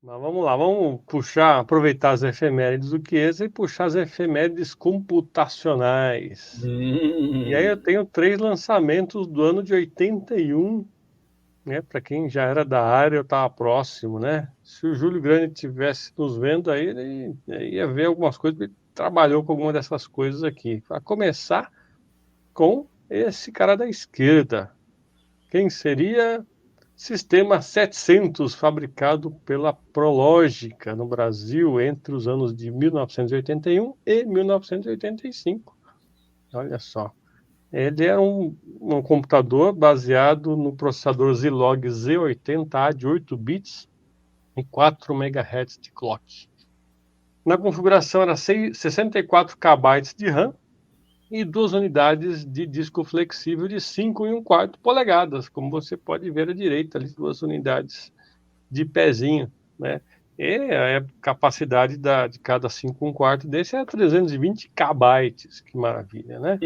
Mas vamos lá, vamos puxar, aproveitar as efemérides do Chiesa e puxar as efemérides computacionais. E aí eu tenho 3 lançamentos do ano de 81, né? Para quem já era da área, eu estava próximo, né? Se o Júlio Grande estivesse nos vendo aí, ele ia ver algumas coisas, porque ele trabalhou com alguma dessas coisas aqui. Para começar com esse cara da esquerda. Quem seria? Sistema 700, fabricado pela Prológica no Brasil entre os anos de 1981 e 1985. Olha só. Ele é um computador baseado no processador Zilog Z80A de 8 bits e 4 MHz de clock. Na configuração era 64 KB de RAM e 2 unidades de disco flexível de 5 1/4 polegadas, como você pode ver à direita ali, 2 unidades de pezinho, né? E a capacidade de cada 5 1/4 desse é 320 KB, que maravilha, né?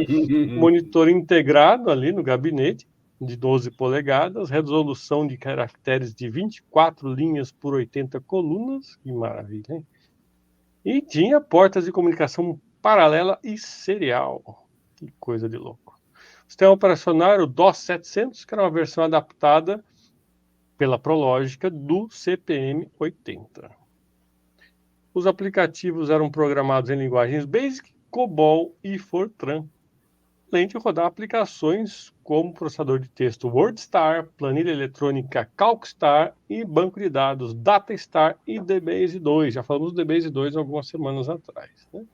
Monitor integrado ali no gabinete, de 12 polegadas, resolução de caracteres de 24 linhas por 80 colunas, que maravilha, hein? E tinha portas de comunicação paralela e serial. Que coisa de louco. O sistema operacional era o DOS 700, que era uma versão adaptada pela Prológica do CPM 80. Os aplicativos eram programados em linguagens BASIC, COBOL e Fortran, além de rodar aplicações como processador de texto WordStar, planilha eletrônica CalcStar e banco de dados DataStar e DBase 2. Já falamos do DBase 2 algumas semanas atrás, né?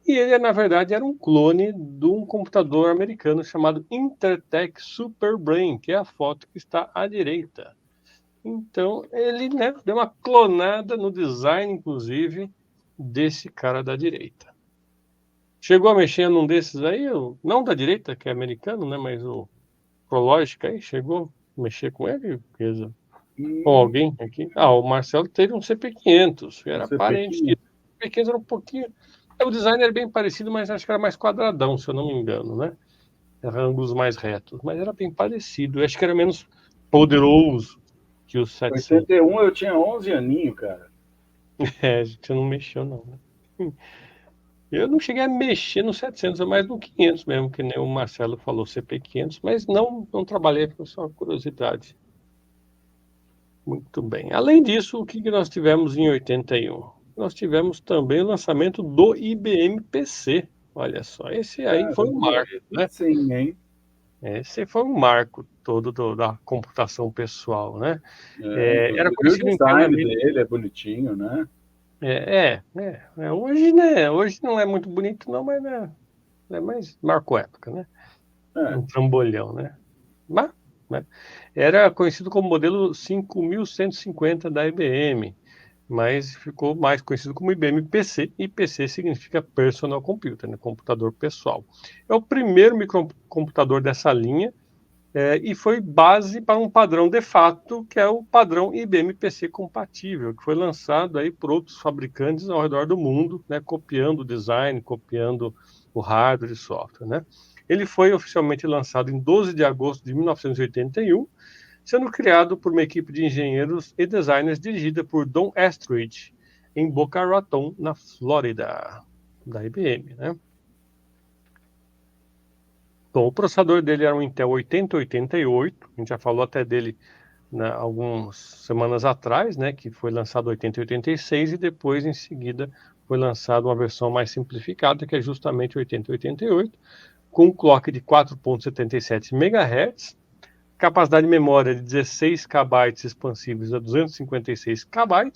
E ele, na verdade, era um clone de um computador americano chamado Intertech Superbrain, que é a foto que está à direita. Então, ele, né, deu uma clonada no design, inclusive, desse cara da direita. Chegou a mexer num desses aí, não da direita, que é americano, né, mas o Prológica aí, chegou a mexer com ele, com alguém aqui? O Marcelo teve um CP500, era parente que o CP500 era um pouquinho... O design era bem parecido, mas acho que era mais quadradão, se eu não me engano, né? Era ângulos mais retos, mas era bem parecido. Eu acho que era menos poderoso que o 700. 81 eu tinha 11 aninhos, cara. A gente não mexeu, não, né? Eu não cheguei a mexer no 700, é mais no 500 mesmo, que nem o Marcelo falou, CP500, mas não trabalhei, foi só curiosidade. Muito bem. Além disso, o que nós tivemos em 81? Nós tivemos também o lançamento do IBM PC. Olha só, esse aí foi um marco, né? Sim, hein? Esse foi um marco todo da computação pessoal, né? Era O conhecido design internamente. dele é bonitinho, né? Hoje, né? Hoje não é muito bonito, não, mas, né, mas marcou época, né? Um trambolhão, né? Mas, né? Era conhecido como modelo 5150 da IBM, mas ficou mais conhecido como IBM PC, e PC significa Personal Computer, né? Computador pessoal. É o primeiro microcomputador dessa linha, e foi base para um padrão de fato, que é o padrão IBM PC compatível, que foi lançado aí por outros fabricantes ao redor do mundo, né, copiando o design, copiando o hardware e software, né? Ele foi oficialmente lançado em 12 de agosto de 1981, sendo criado por uma equipe de engenheiros e designers dirigida por Don Estridge, em Boca Raton, na Flórida, da IBM, né? Bom, o processador dele era um Intel 8088, a gente já falou até dele, né, algumas semanas atrás, né, que foi lançado 8086 e depois, em seguida, foi lançada uma versão mais simplificada, que é justamente 8088, com um clock de 4.77 MHz, capacidade de memória de 16 KB expansíveis a 256 KB,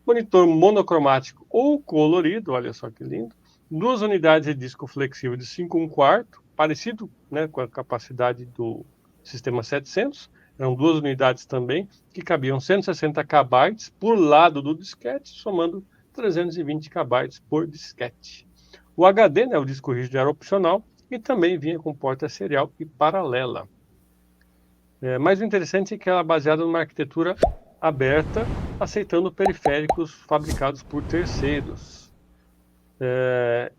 monitor monocromático ou colorido, olha só que lindo, 2 unidades de disco flexível de 5 1/4, parecido, né, com a capacidade do sistema 700, eram 2 unidades também, que cabiam 160 KB por lado do disquete, somando 320 KB por disquete. O HD, né, o disco rígido, era opcional e também vinha com porta serial e paralela. Mas o interessante é que ela é baseada numa arquitetura aberta, aceitando periféricos fabricados por terceiros.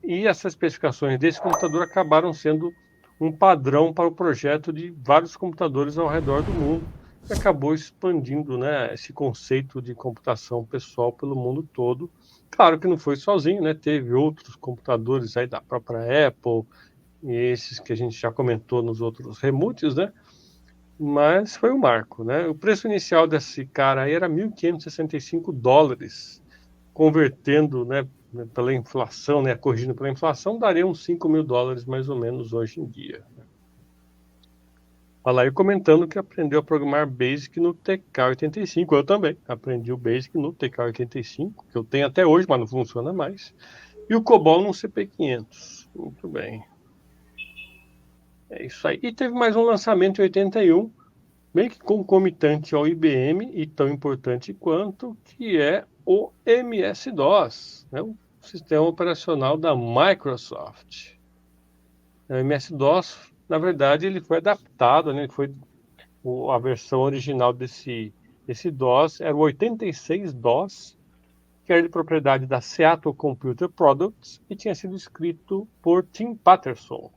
E essas especificações desse computador acabaram sendo um padrão para o projeto de vários computadores ao redor do mundo, que acabou expandindo, né, esse conceito de computação pessoal pelo mundo todo. Claro que não foi sozinho, né? Teve outros computadores aí da própria Apple, e esses que a gente já comentou nos outros remutes, né? Mas foi um marco, né? O preço inicial desse cara aí era $1.565, convertendo, né, pela inflação, né, corrigindo pela inflação, daria uns $5.000 mais ou menos hoje em dia. Olha lá, eu comentando que aprendeu a programar BASIC no TK-85. Eu também aprendi o BASIC no TK-85, que eu tenho até hoje, mas não funciona mais. E o COBOL no CP500. Muito bem. É isso aí. E teve mais um lançamento em 81, meio que concomitante ao IBM e tão importante quanto, que é o MS-DOS, né? O sistema operacional da Microsoft. O MS-DOS, na verdade, ele foi adaptado, né? A versão original desse DOS era o 86-DOS, que era de propriedade da Seattle Computer Products e tinha sido escrito por Tim Paterson.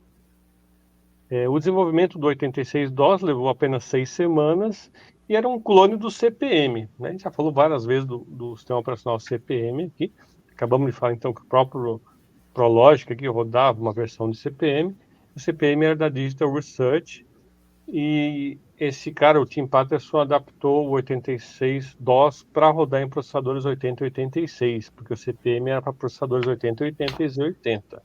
O desenvolvimento do 86-DOS levou apenas 6 semanas e era um clone do CP/M, né? A gente já falou várias vezes do sistema operacional CP/M aqui. Acabamos de falar então que o próprio ProLogic aqui rodava uma versão de CP/M. O CP/M era da Digital Research e esse cara, o Tim Paterson, adaptou o 86-DOS para rodar em processadores 80 e 86, porque o CP/M era para processadores 80, 80 e Z80.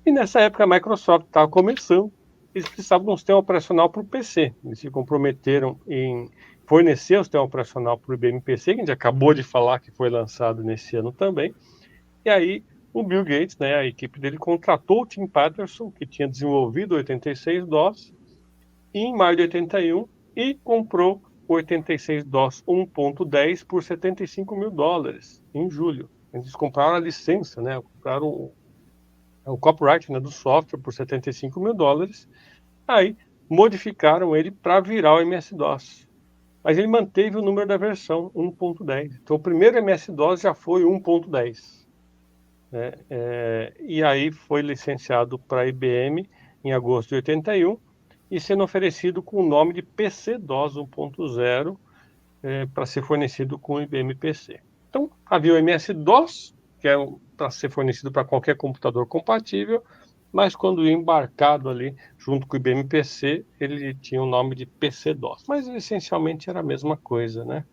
E nessa época a Microsoft estava começando, eles precisavam de um sistema operacional para o PC. Eles se comprometeram em fornecer o sistema operacional para o IBM PC, que a gente acabou de falar que foi lançado nesse ano também. E aí o Bill Gates, né, a equipe dele, contratou o Tim Paterson, que tinha desenvolvido o 86-DOS, em maio de 81, e comprou o 86-DOS 1.10 por $75.000 em julho. Eles compraram a licença, né, compraram o copyright, né, do software por $75.000. Aí modificaram ele para virar o MS-DOS. Mas ele manteve o número da versão 1.10. Então o primeiro MS-DOS já foi 1.10. Né? E aí foi licenciado para a IBM em agosto de 81 e sendo oferecido com o nome de PC-DOS 1.0 para ser fornecido com o IBM PC. Então havia o MS-DOS, que é para ser fornecido para qualquer computador compatível, mas quando embarcado ali junto com o IBM PC, ele tinha o nome de PC-DOS, mas essencialmente era a mesma coisa, né?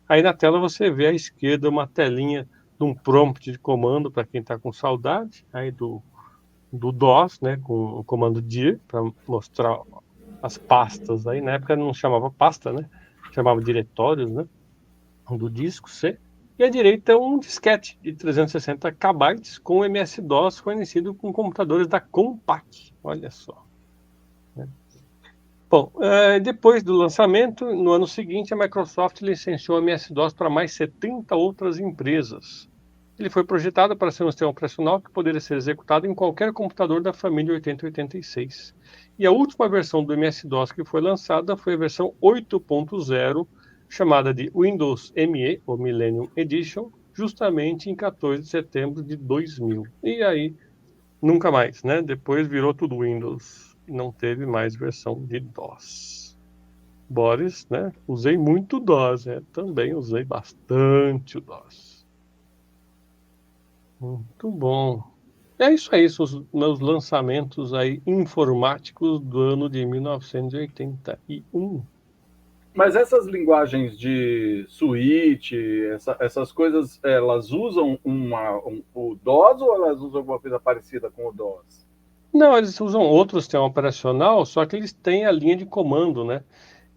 Aí na tela você vê à esquerda uma telinha de um prompt de comando para quem está com saudade, aí do DOS, né, com o comando dir, para mostrar as pastas aí. Na época não chamava pasta, né? Chamava diretórios, né? Do disco C. E à direita é um disquete de 360 KB com MS-DOS fornecido com computadores da Compaq. Olha só. Né? Bom, depois do lançamento, no ano seguinte, a Microsoft licenciou o MS-DOS para mais 70 outras empresas. Ele foi projetado para ser um sistema operacional que poderia ser executado em qualquer computador da família 8086. E a última versão do MS-DOS que foi lançada foi a versão 8.0, chamada de Windows ME, ou Millennium Edition, justamente em 14 de setembro de 2000. E aí, nunca mais, né? Depois virou tudo Windows. Não teve mais versão de DOS. Boris, né? Usei muito DOS, né? Também usei bastante o DOS. Muito bom. É isso aí, são os meus lançamentos aí informáticos do ano de 1981. Mas essas linguagens de switch, essas coisas, elas usam o DOS ou elas usam alguma coisa parecida com o DOS? Não, eles usam outro sistema operacional, só que eles têm a linha de comando, né?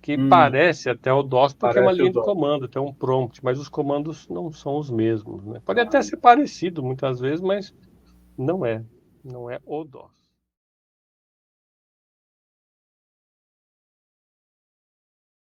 Que parece até o DOS, porque é uma Parece o linha de DOS. comando, tem um prompt, mas os comandos não são os mesmos, né? Pode até ser parecido muitas vezes, mas não é o DOS.